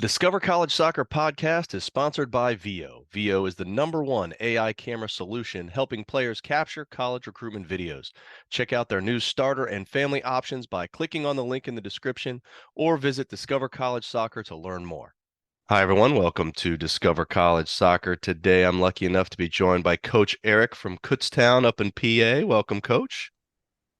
The Discover College Soccer podcast is sponsored by VIO. VIO is the #1 AI camera solution helping players capture college recruitment videos. Check out their new starter and family options by clicking on the link in the description or visit Discover College Soccer to learn more. Hi, everyone. Welcome to Discover College Soccer. Today, I'm lucky enough to be joined by Coach Erik from Kutztown up in PA. Welcome, Coach.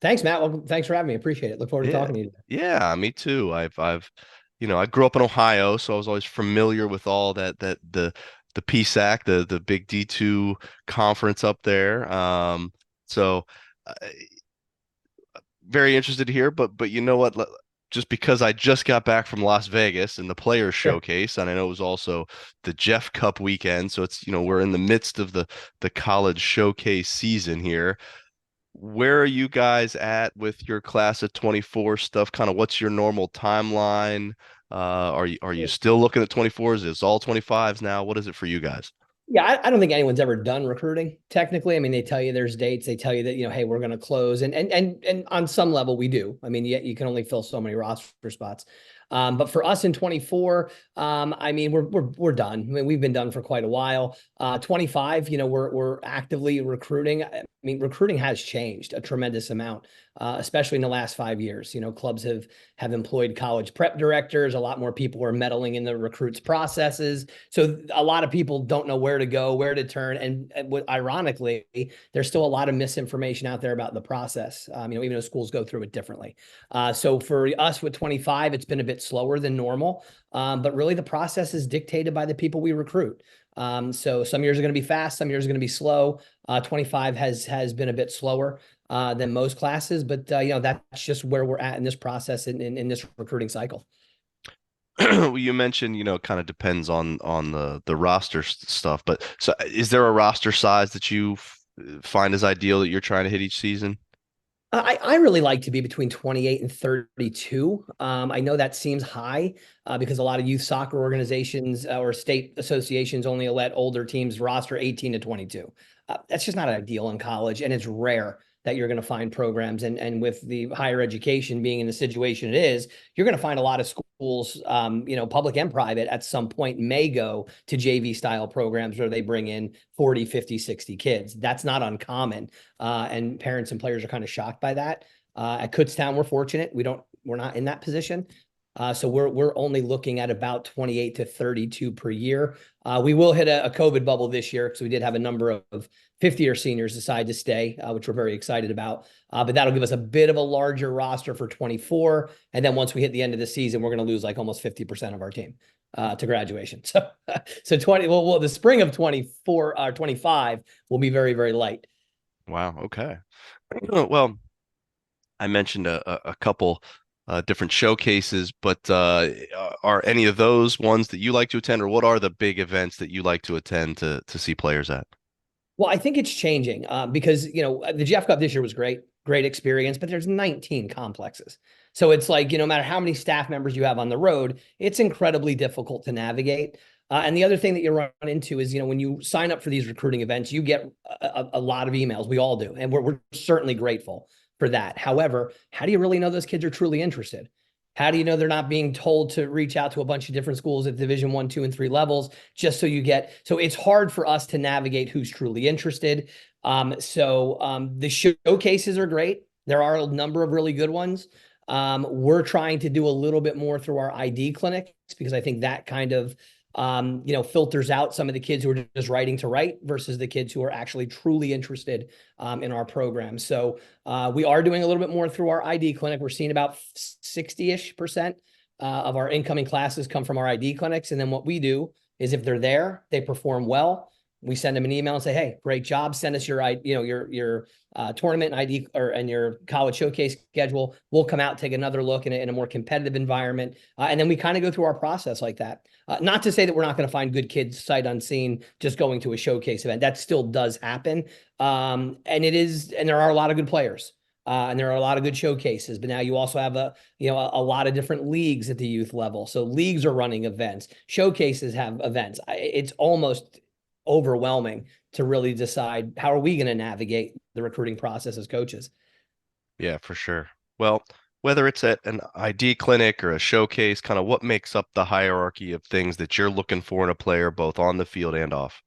Thanks, Matt. Well, thanks for having me. Appreciate it. Look forward to Yeah, talking to you today. yeah, me too. I grew up in Ohio, so I was always familiar with all the PSAC, the big D2 conference up there. So uh, very interested to hear, but you know what? Just because I just got back from Las Vegas and the Players Sure. Showcase, and I know it was also the Jeff Cup weekend, so we're in the midst of the college showcase season here. Where are you guys at with your class of 24 stuff? Kind of what's your normal timeline? Are you still looking at 24s? Is all 25s now? What is it for you guys? Yeah, I don't think anyone's ever done recruiting technically. I mean, they tell you there's dates. They tell you that, hey, we're going to close. And on some level we do. I mean, you can only fill so many roster spots. But for us in 24, I mean, we're done. I mean, we've been done for quite a while. 25, we're actively recruiting. I mean, recruiting has changed a tremendous amount, especially in the last 5 years. Clubs have employed college prep directors. A lot more people are meddling in the recruits processes. So a lot of people don't know where to go, where to turn. And ironically, there's still a lot of misinformation out there about the process, even though schools go through it differently. So for us with 25, it's been a bit slower than normal. But really the process is dictated by the people we recruit. So some years are going to be fast, some years are going to be slow. 25 has been a bit slower than most classes, but that's just where we're at in this process in this recruiting cycle. Well, you mentioned, kind of depends on the roster stuff, but so is there a roster size that you find as ideal that you're trying to hit each season? I really like to be between 28 and 32. I know that seems high because a lot of youth soccer organizations or state associations only let older teams roster 18 to 22. That's just not ideal in college, and it's rare that you're going to find programs. And with the higher education being in the situation it is, you're going to find a lot of schools, public and private, at some point may go to JV style programs where they bring in 40, 50, 60 kids. That's not uncommon. And parents and players are kind of shocked by that. At Kutztown, we're fortunate. We're not in that position. So we're only looking at about 28 to 32 per year. We will hit a COVID bubble this year because we did have a number of fifth-year seniors decide to stay, which we're very excited about. But that'll give us a bit of a larger roster for 24. And then once we hit the end of the season, we're going to lose like almost 50% of our team to graduation. So 20. Well, the spring of 24 or 25 will be very, very light. Wow, okay. Well, I mentioned a couple different showcases, but are any of those ones that you like to attend, or what are the big events that you like to attend to see players at? Well, I think it's changing because, the Jeff Cup this year was great, great experience, but there's 19 complexes. So it's like, no matter how many staff members you have on the road, it's incredibly difficult to navigate. And the other thing that you run into is, when you sign up for these recruiting events, you get a lot of emails. We all do. And we're certainly grateful for that. However, how do you really know those kids are truly interested? How do you know they're not being told to reach out to a bunch of different schools at Division 1, 2, and 3 levels just so you get? So it's hard for us to navigate who's truly interested. The showcases are great. There are a number of really good ones. We're trying to do a little bit more through our ID clinics because I think that kind of filters out some of the kids who are just writing to write versus the kids who are actually truly interested in our program. So we are doing a little bit more through our ID clinic. We're seeing about 60-ish% of our incoming classes come from our ID clinics. And then what we do is if they're there, they perform well, we send them an email and say, hey, great job. Send us your tournament ID and your college showcase schedule. We'll come out, take another look in a more competitive environment. And then we kind of go through our process like that. Not to say that we're not going to find good kids sight unseen just going to a showcase event. That still does happen. And there are a lot of good players. And there are a lot of good showcases, but now you also have a lot of different leagues at the youth level. So leagues are running events, showcases have events. It's almost overwhelming to really decide how are we going to navigate the recruiting process as coaches. Yeah, for sure. Well, whether it's at an ID clinic or a showcase, kind of what makes up the hierarchy of things that you're looking for in a player, both on the field and off?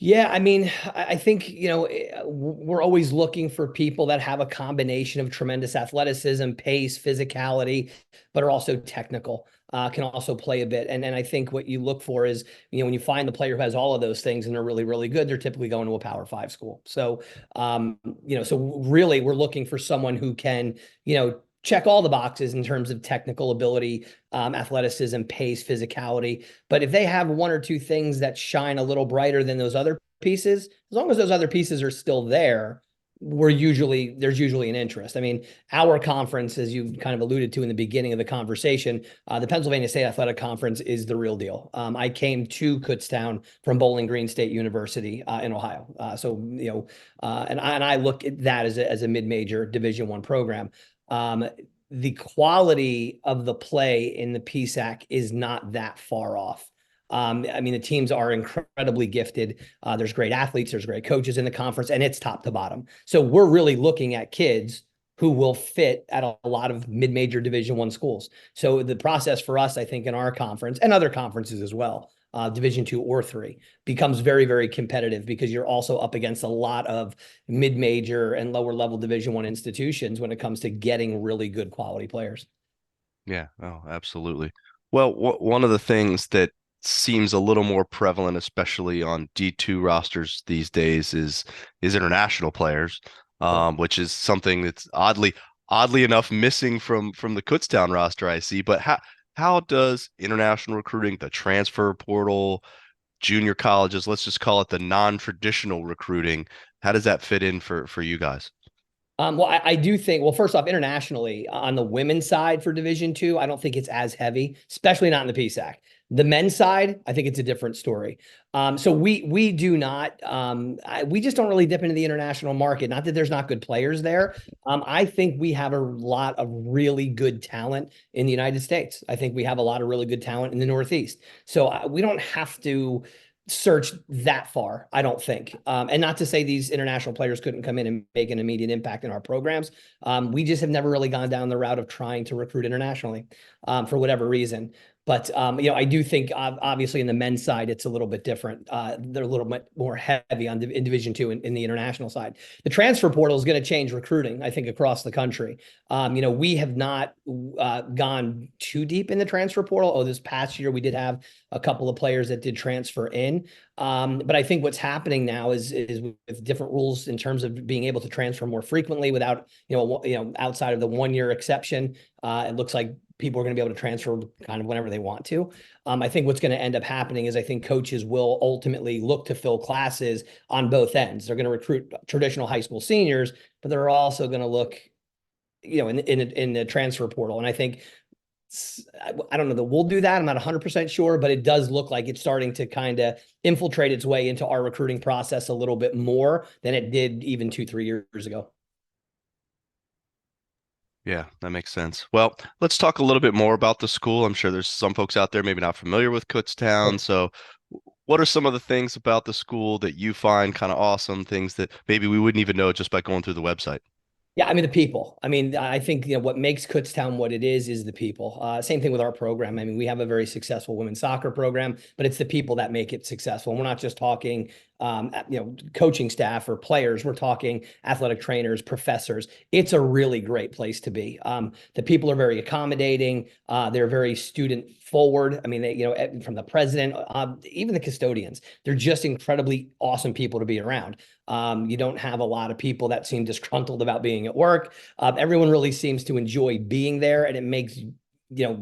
Yeah, I mean, I think, we're always looking for people that have a combination of tremendous athleticism, pace, physicality, but are also technical, can also play a bit. And I think what you look for is, when you find the player who has all of those things and they're really, really good, they're typically going to a Power Five school. So, so really we're looking for someone who can, check all the boxes in terms of technical ability, athleticism, pace, physicality. But if they have one or two things that shine a little brighter than those other pieces, as long as those other pieces are still there, there's usually an interest. I mean, our conference, as you kind of alluded to in the beginning of the conversation, the Pennsylvania State Athletic Conference is the real deal. I came to Kutztown from Bowling Green State University in Ohio, and I look at that as a mid-major Division I program. The quality of the play in the PSAC is not that far off. I mean, the teams are incredibly gifted. There's great athletes, there's great coaches in the conference, and it's top to bottom. So we're really looking at kids who will fit at a lot of mid-major Division I schools. So the process for us, I think, in our conference and other conferences as well, Division II or III, becomes very, very competitive because you're also up against a lot of mid-major and lower level Division I institutions when it comes to getting really good quality players. Yeah, oh, absolutely. Well, one of the things that seems a little more prevalent, especially on D2 rosters these days, is international players, Sure. which is something that's oddly enough missing from the Kutztown roster I see. But how does international recruiting, the transfer portal, junior colleges, let's just call it the non-traditional recruiting, how does that fit in for you guys? Well, I do think, well, first off, internationally, on the women's side for Division II, I don't think it's as heavy, especially not in the PSAC. The men's side, I think it's a different story. So we do not, we just don't really dip into the international market. Not that there's not good players there. I think we have a lot of really good talent in the United States. I think we have a lot of really good talent in the Northeast. So we don't have to search that far, I don't think. And not to say these international players couldn't come in and make an immediate impact in our programs. We just have never really gone down the route of trying to recruit internationally for whatever reason. But I do think obviously in the men's side it's a little bit different. They're a little bit more heavy on in Division II in the international side. The transfer portal is going to change recruiting, I think, across the country. We have not gone too deep in the transfer portal. Oh, this past year we did have a couple of players that did transfer in. But I think what's happening now is with different rules in terms of being able to transfer more frequently without, outside of the 1 year exception. It looks like people are going to be able to transfer kind of whenever they want to. I think what's going to end up happening is I think coaches will ultimately look to fill classes on both ends. They're going to recruit traditional high school seniors, but they're also going to look, in the transfer portal. And I think, I don't know that we'll do that. I'm not 100% sure, but it does look like it's starting to kind of infiltrate its way into our recruiting process a little bit more than it did even 2-3 years ago. Yeah, that makes sense. Well, let's talk a little bit more about the school. I'm sure there's some folks out there maybe not familiar with Kutztown. So, what are some of the things about the school that you find kind of awesome, things that maybe we wouldn't even know just by going through the website? Yeah, I mean, the people. I mean, I think, what makes Kutztown what it is the people. Same thing with our program. I mean, we have a very successful women's soccer program, but it's the people that make it successful. And we're not just talking, coaching staff or players. We're talking athletic trainers, professors. It's a really great place to be. The people are very accommodating. They're very student forward. I mean, from the president, even the custodians, they're just incredibly awesome people to be around. You don't have a lot of people that seem disgruntled about being at work. Everyone really seems to enjoy being there, and it makes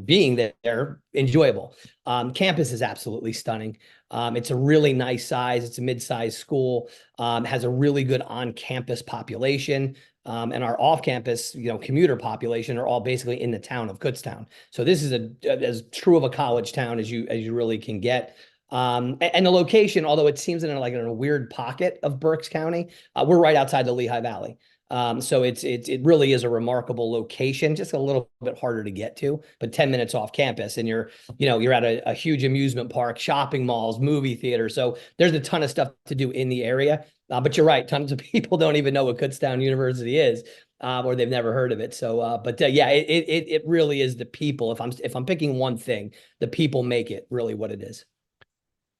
being there enjoyable. Campus is absolutely stunning. It's a really nice size. It's a mid-sized school. Has a really good on-campus population. And our off-campus, commuter population are all basically in the town of Kutztown. So this is as true of a college town as you really can get. And the location, although it seems in a weird pocket of Berks County, we're right outside the Lehigh Valley. So it really is a remarkable location, just a little bit harder to get to, but 10 minutes off campus, and you're at a huge amusement park, shopping malls, movie theater. So there's a ton of stuff to do in the area. But you're right, tons of people don't even know what Kutztown University is. or they've never heard of it. So, yeah, it really is the people. If I'm picking one thing, the people make it really what it is.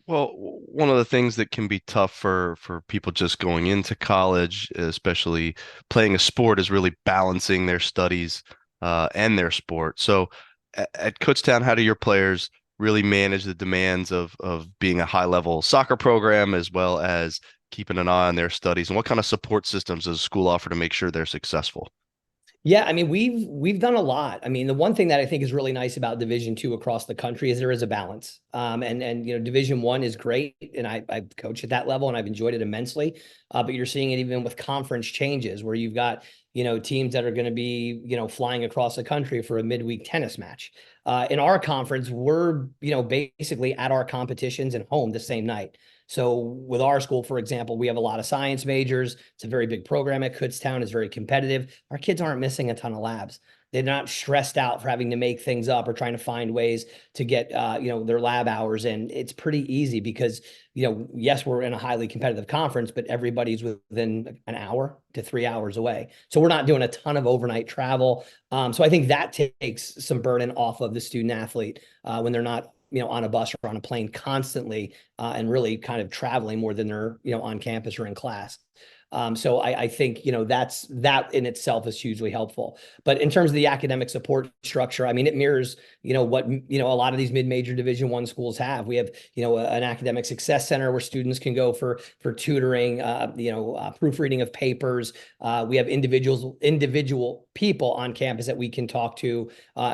Well, one of the things that can be tough for people just going into college, especially playing a sport, is really balancing their studies and their sport. So at Kutztown, how do your players really manage the demands of being a high level soccer program as well as keeping an eye on their studies? And what kind of support systems does the school offer to make sure they're successful? Yeah, I mean, we've done a lot. I mean, the one thing that I think is really nice about Division II across the country is there is a balance. And Division I is great, and I coach at that level, and I've enjoyed it immensely. But you're seeing it even with conference changes, where you've got teams that are going to be flying across the country for a midweek tennis match. In our conference, we're basically at our competitions and home the same night. So with our school, for example, we have a lot of science majors. It's a very big program at Kutztown. It's very competitive. Our kids aren't missing a ton of labs. They're not stressed out for having to make things up or trying to find ways to get their lab hours in. It's pretty easy because yes, we're in a highly competitive conference, but everybody's within an hour to 3 hours away. So we're not doing a ton of overnight travel. So I think that takes some burden off of the student athlete when they're not on a bus or on a plane constantly and really kind of traveling more than they're on campus or in class. So I think that in itself is hugely helpful. But in terms of the academic support structure, I mean, it mirrors what a lot of these mid-major Division I schools have. We have an academic success center where students can go for tutoring, proofreading of papers. We have individual people on campus that we can talk to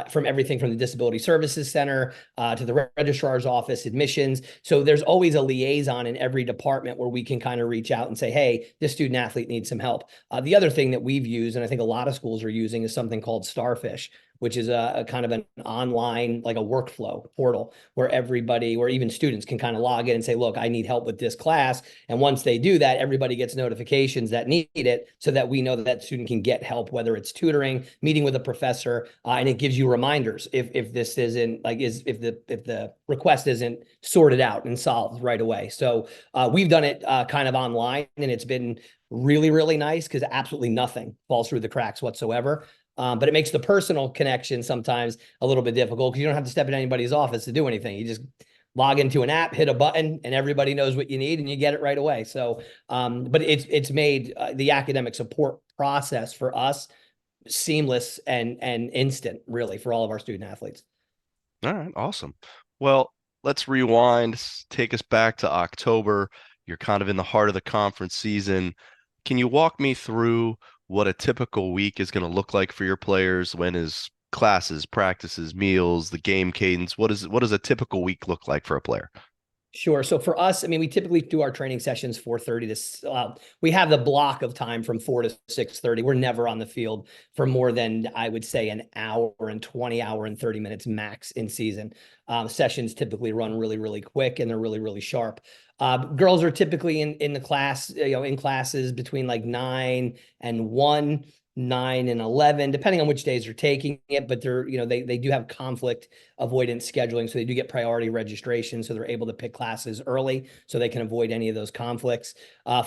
from everything from the Disability Services Center to the registrar's office, admissions. So there's always a liaison in every department where we can kind of reach out and say, hey, this student athlete needs some help. The other thing that we've used, and I think a lot of schools are using, is something called Starfish, which is a kind of an online, like a workflow portal where everybody, or even students, can kind of log in and say, look, I need help with this class. And once they do that, everybody gets notifications that need it so that we know that that student can get help, whether it's tutoring, meeting with a professor, and it gives you reminders if this isn't like if the request isn't sorted out and solved right away. So we've done it kind of online, and it's been really, really nice because absolutely nothing falls through the cracks whatsoever. But it makes the personal connection sometimes a little bit difficult because you don't have to step in anybody's office to do anything. You just log into an app, hit a button, and everybody knows what you need, and you get it right away. So, but it's made the academic support process for us seamless and instant, really, for all of our student athletes. All right, awesome. Well, let's rewind, take us back to October. You're kind of in the heart of the conference season. Can you walk me through what a typical week is going to look like for your players? When is classes, practices, meals, the game cadence? What does a typical week look like for a player? Sure. So for us, I mean, we typically do our training sessions 4:30 to we have the block of time from 4 to 6:30. We're never on the field for more than, I would say, an hour and 20 hour and 30 minutes max in season. Sessions typically run really, really quick, and they're really, really sharp. Girls are typically in the class, in classes between like 9 and 1, 9 and 11, depending on which days they're taking it, but they're, they do have conflict avoidance scheduling. So they do get priority registration. So they're able to pick classes early so they can avoid any of those conflicts.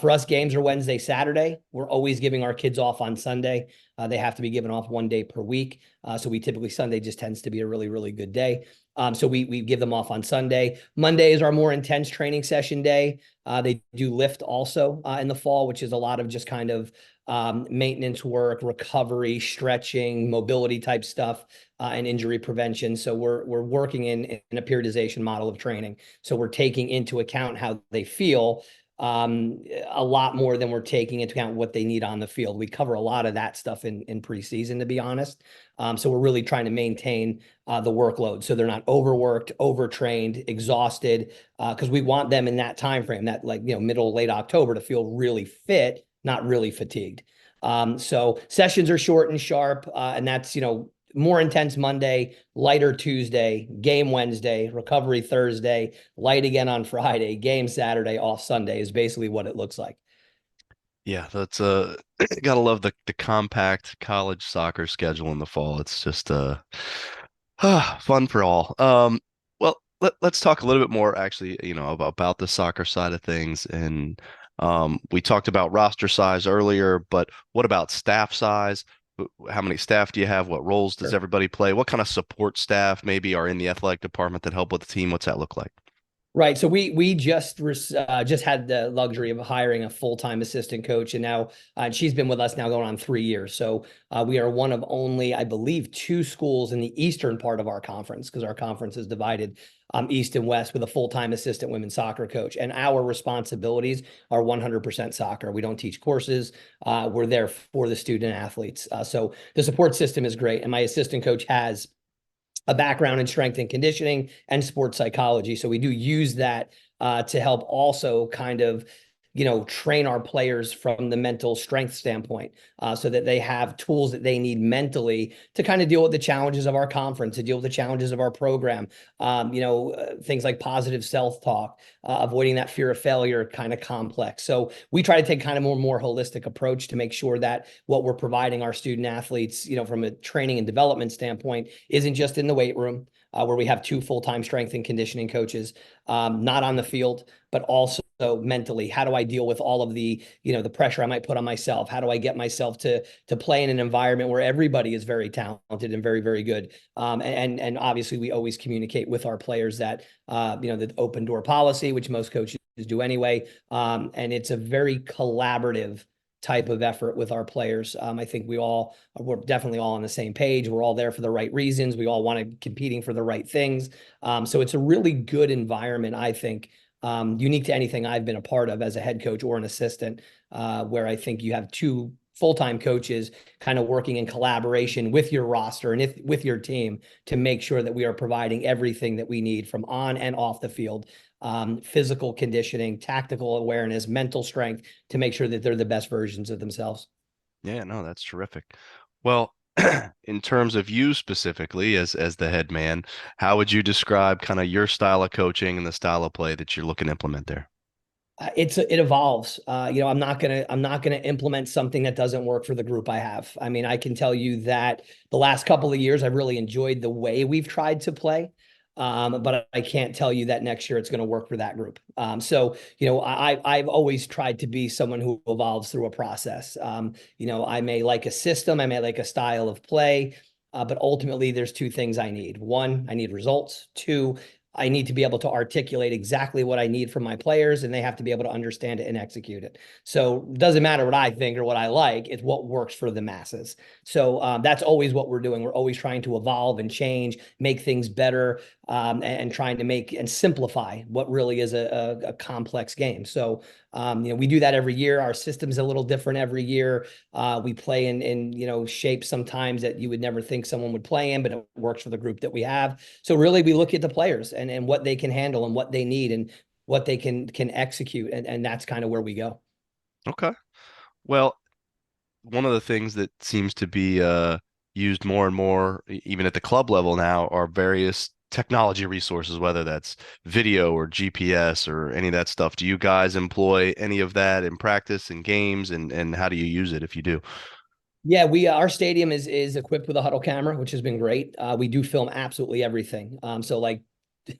For us, games are Wednesday, Saturday. We're always giving our kids off on Sunday. They have to be given off 1 day per week. So we typically, Sunday just tends to be a really, really good day. So we give them off on Sunday. Monday is our more intense training session day. They do lift also in the fall, which is a lot of just kind of maintenance work, recovery, stretching, mobility type stuff, and injury prevention. So we're working in a periodization model of training. So we're taking into account how they feel a lot more than we're taking into account what they need on the field. We cover a lot of that stuff in preseason, to be honest. So we're really trying to maintain the workload so they're not overworked, overtrained, exhausted, because we want them in that time frame, that middle, late October, to feel really fit, not really fatigued. So sessions are short and sharp, and that's more intense Monday, lighter Tuesday, game Wednesday, recovery Thursday, light again on Friday, game Saturday, off Sunday is basically what it looks like. Yeah, that's gotta love the compact college soccer schedule in the fall. It's just fun for all. Well, let's talk a little bit more actually, about the soccer side of things. And We talked about roster size earlier, but what about staff size? How many staff do you have? What roles does Sure. everybody play? What kind of support staff maybe are in the athletic department that help with the team? What's that look like? Right. So we just had the luxury of hiring a full-time assistant coach, and now she's been with us now going on 3 years. So we are one of only, I believe, two schools in the eastern part of our conference, because our conference is divided east and west, with a full-time assistant women's soccer coach. And our responsibilities are 100% soccer. We don't teach courses. We're there for the student athletes. So the support system is great, and my assistant coach has a background in strength and conditioning and sports psychology. So we do use that to help also kind of, train our players from the mental strength standpoint, so that they have tools that they need mentally to kind of deal with the challenges of our conference, to deal with the challenges of our program. Things like positive self-talk, avoiding that fear of failure kind of complex. So we try to take kind of more holistic approach to make sure that what we're providing our student athletes, from a training and development standpoint, isn't just in the weight room, where we have two full-time strength and conditioning coaches, not on the field, but also mentally. How do I deal with all of the pressure I might put on myself? How do I get myself to play in an environment where everybody is very talented and very, very good? And obviously we always communicate with our players that, the open door policy, which most coaches do anyway. And it's a very collaborative type of effort with our players. I think we're definitely all on the same page. We're all there for the right reasons. We all want to competing for the right things. So it's a really good environment, I think, unique to anything I've been a part of as a head coach or an assistant, where I think you have two full-time coaches kind of working in collaboration with your roster and with your team to make sure that we are providing everything that we need from on and off the field, physical conditioning, tactical awareness, mental strength, to make sure that they're the best versions of themselves. Yeah, no, that's terrific. Well, in terms of you specifically as the head man, how would you describe kind of your style of coaching and the style of play that you're looking to implement there? It evolves. I'm not gonna implement something that doesn't work for the group I have. I mean, I can tell you that the last couple of years I've really enjoyed the way we've tried to play. But I can't tell you that next year it's going to work for that group. So I've always tried to be someone who evolves through a process. I may like a system, I may like a style of play, but ultimately there's two things I need. One, I need results. Two, I need to be able to articulate exactly what I need from my players, and they have to be able to understand it and execute it. So it doesn't matter what I think or what I like, it's what works for the masses. So that's always what we're doing. We're always trying to evolve and change, make things better, and trying to make and simplify what really is a complex game. So we do that every year. Our system's a little different every year. We play in shapes sometimes that you would never think someone would play in, but it works for the group that we have. So really, we look at the players and what they can handle and what they need and what they can execute, and that's kind of where we go. Okay. Well, one of the things that seems to be used more and more, even at the club level now, are various technology resources, whether that's video or GPS or any of that stuff. Do you guys employ any of that in practice and games, and how do you use it if you do? Yeah, we our stadium is equipped with a huddle camera, which has been great. We do film absolutely everything. So like,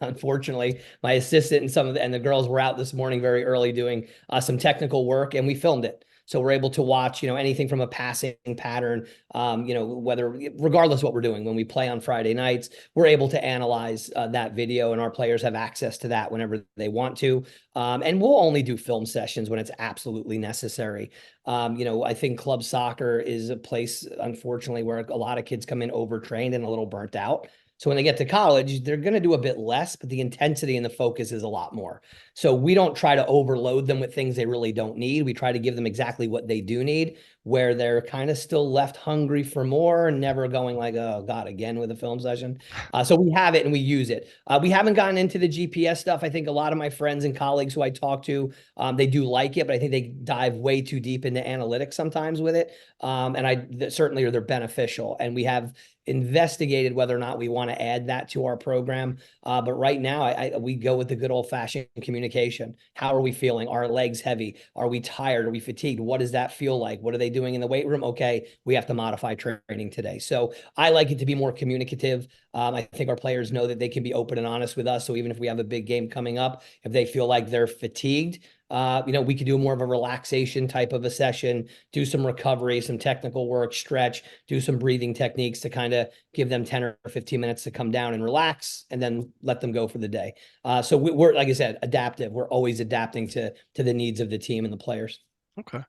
unfortunately, my assistant and the girls were out this morning very early doing some technical work, and we filmed it. So we're able to watch, anything from a passing pattern, whether regardless of what we're doing when we play on Friday nights, we're able to analyze that video, and our players have access to that whenever they want to. And we'll only do film sessions when it's absolutely necessary. I think club soccer is a place, unfortunately, where a lot of kids come in overtrained and a little burnt out. So when they get to college, they're going to do a bit less, but the intensity and the focus is a lot more. So we don't try to overload them with things they really don't need. We try to give them exactly what they do need, where they're kind of still left hungry for more and never going like, oh God, again with a film session. So we have it and we use it. We haven't gotten into the GPS stuff. I think a lot of my friends and colleagues who I talk to, they do like it, but I think they dive way too deep into analytics sometimes with it. And certainly they're beneficial. And we have investigated whether or not we want to add that to our program. But right now, we go with the good old fashioned communication. How are we feeling? Are our legs heavy? Are we tired? Are we fatigued? What does that feel like? What are they doing in the weight room? Okay, we have to modify training today. So I like it to be more communicative. I think our players know that they can be open and honest with us. So even if we have a big game coming up, if they feel like they're fatigued, We could do more of a relaxation type of a session, do some recovery, some technical work, stretch, do some breathing techniques to kind of give them 10 or 15 minutes to come down and relax, and then let them go for the day. So we're, like I said, adaptive. We're always adapting to the needs of the team and the players. Okay.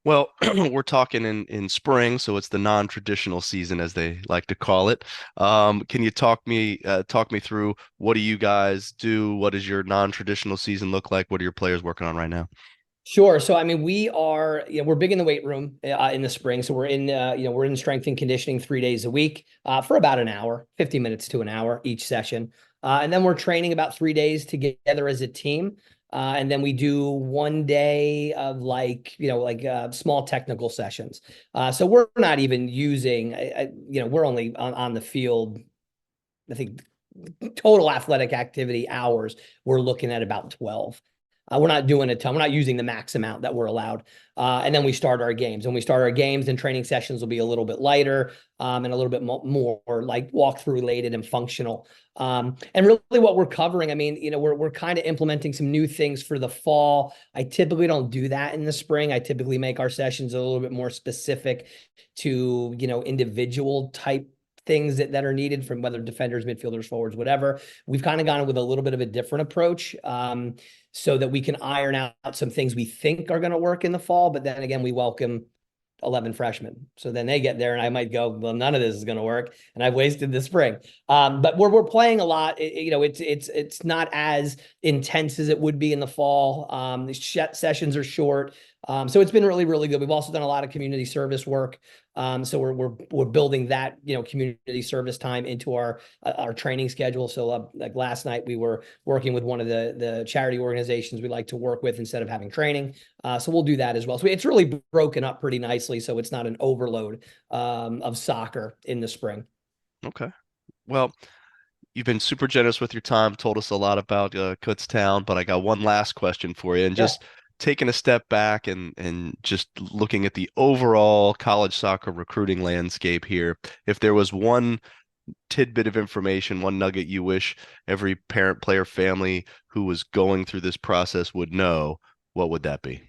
Well, we're talking in spring, so it's the non-traditional season, as they like to call it. Can you talk me through, what do you guys do? What does your non-traditional season look like? What are your players working on right now? Sure. So, I mean, we're big in the weight room in the spring. So we're in strength and conditioning 3 days a week for about an hour, 50 minutes to an hour each session. And then we're training about 3 days together as a team. And then we do one day of small technical sessions. So we're not even using, we're only on the field, I think total athletic activity hours, we're looking at about 12. We're not doing a ton. We're not using the max amount that we're allowed. And then we start our games. When we start our games, then training sessions will be a little bit lighter and a little bit more like walkthrough related and functional. And really what we're covering, I mean, we're kind of implementing some new things for the fall. I typically don't do that in the spring. I typically make our sessions a little bit more specific to, individual type things that are needed from whether defenders, midfielders, forwards, whatever. We've kind of gone with a little bit of a different approach so that we can iron out some things we think are going to work in the fall. But then again, we welcome 11 freshmen. So then they get there and I might go, well, none of this is going to work. And I've wasted the spring. But we're playing a lot. It's not as intense as it would be in the fall. The sessions are short. So it's been really, really good. We've also done a lot of community service work. So we're building that, community service time into our training schedule. So like last night we were working with one of the charity organizations we like to work with instead of having training. So we'll do that as well. So it's really broken up pretty nicely. So it's not an overload of soccer in the spring. Okay. Well, you've been super generous with your time, told us a lot about Kutztown, but I got one last question for you. And Yeah. just taking a step back and just looking at the overall college soccer recruiting landscape here, if there was one tidbit of information, one nugget you wish every parent, player, family who was going through this process would know, what would that be?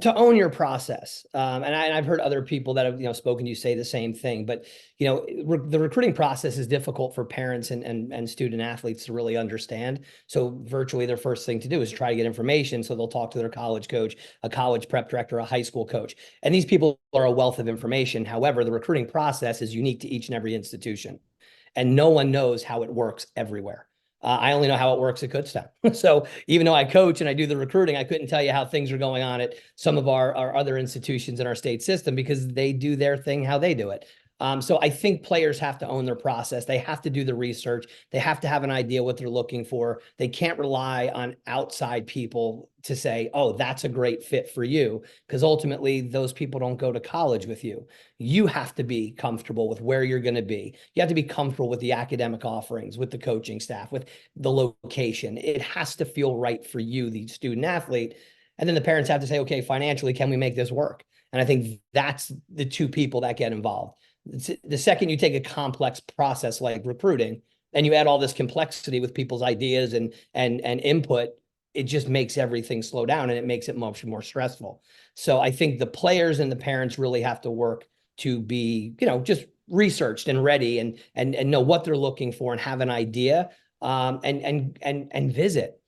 To own your process. I've heard other people that have, spoken to you say the same thing, but, the recruiting process is difficult for parents and student athletes to really understand. So virtually their first thing to do is try to get information. So they'll talk to their college coach, a college prep director, a high school coach, and these people are a wealth of information. However, the recruiting process is unique to each and every institution, and no one knows how it works everywhere. I only know how it works at Kutztown. So even though I coach and I do the recruiting, I couldn't tell you how things are going on at some of our other institutions in our state system because they do their thing how they do it. So I think players have to own their process. They have to do the research. They have to have an idea what they're looking for. They can't rely on outside people to say, oh, that's a great fit for you, because ultimately those people don't go to college with you. You have to be comfortable with where you're going to be. You have to be comfortable with the academic offerings, with the coaching staff, with the location. It has to feel right for you, the student athlete. And then the parents have to say, okay, financially, can we make this work? And I think that's the two people that get involved. The second you take a complex process like recruiting and you add all this complexity with people's ideas and input, it just makes everything slow down and it makes it much more stressful. So I think the players and the parents really have to work to be, just researched and ready and know what they're looking for and have an idea and visit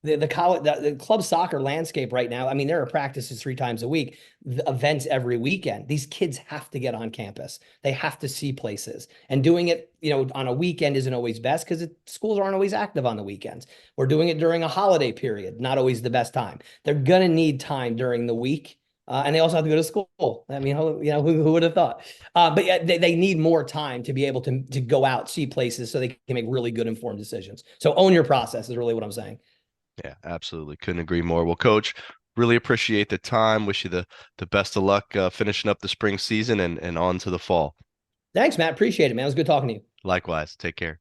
the college, the club soccer landscape right now. I mean, there are practices 3 times a week, the events every weekend. These kids have to get on campus. They have to see places, and doing it, on a weekend isn't always best because schools aren't always active on the weekends. We're doing it during a holiday period, not always the best time. They're going to need time during the week. And they also have to go to school. I mean, who would have thought? But yeah, they need more time to be able to go out, see places so they can make really good informed decisions. So own your process is really what I'm saying. Yeah, absolutely. Couldn't agree more. Well, Coach, really appreciate the time. Wish you the best of luck finishing up the spring season and on to the fall. Thanks, Matt. Appreciate it, man. It was good talking to you. Likewise. Take care.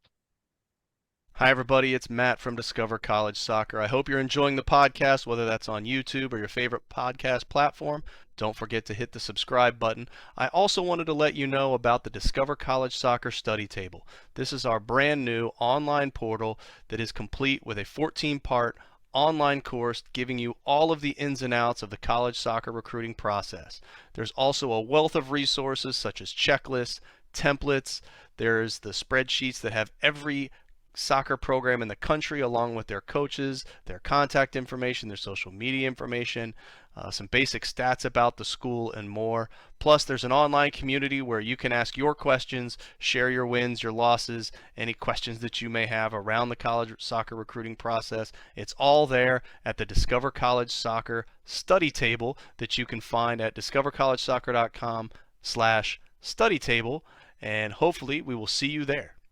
Hi, everybody. It's Matt from Discover College Soccer. I hope you're enjoying the podcast, whether that's on YouTube or your favorite podcast platform. Don't forget to hit the subscribe button. I also wanted to let you know about the Discover College Soccer Study Table. This is our brand new online portal that is complete with a 14-part online course giving you all of the ins and outs of the college soccer recruiting process. There's also a wealth of resources such as checklists, templates. There's the spreadsheets that have every soccer program in the country along with their coaches, their contact information, their social media information, some basic stats about the school, and more. Plus, there's an online community where you can ask your questions, share your wins, your losses, any questions that you may have around the college soccer recruiting process. It's all there at the Discover College Soccer study table that you can find at discovercollegesoccer.com/study table, and hopefully we will see you there.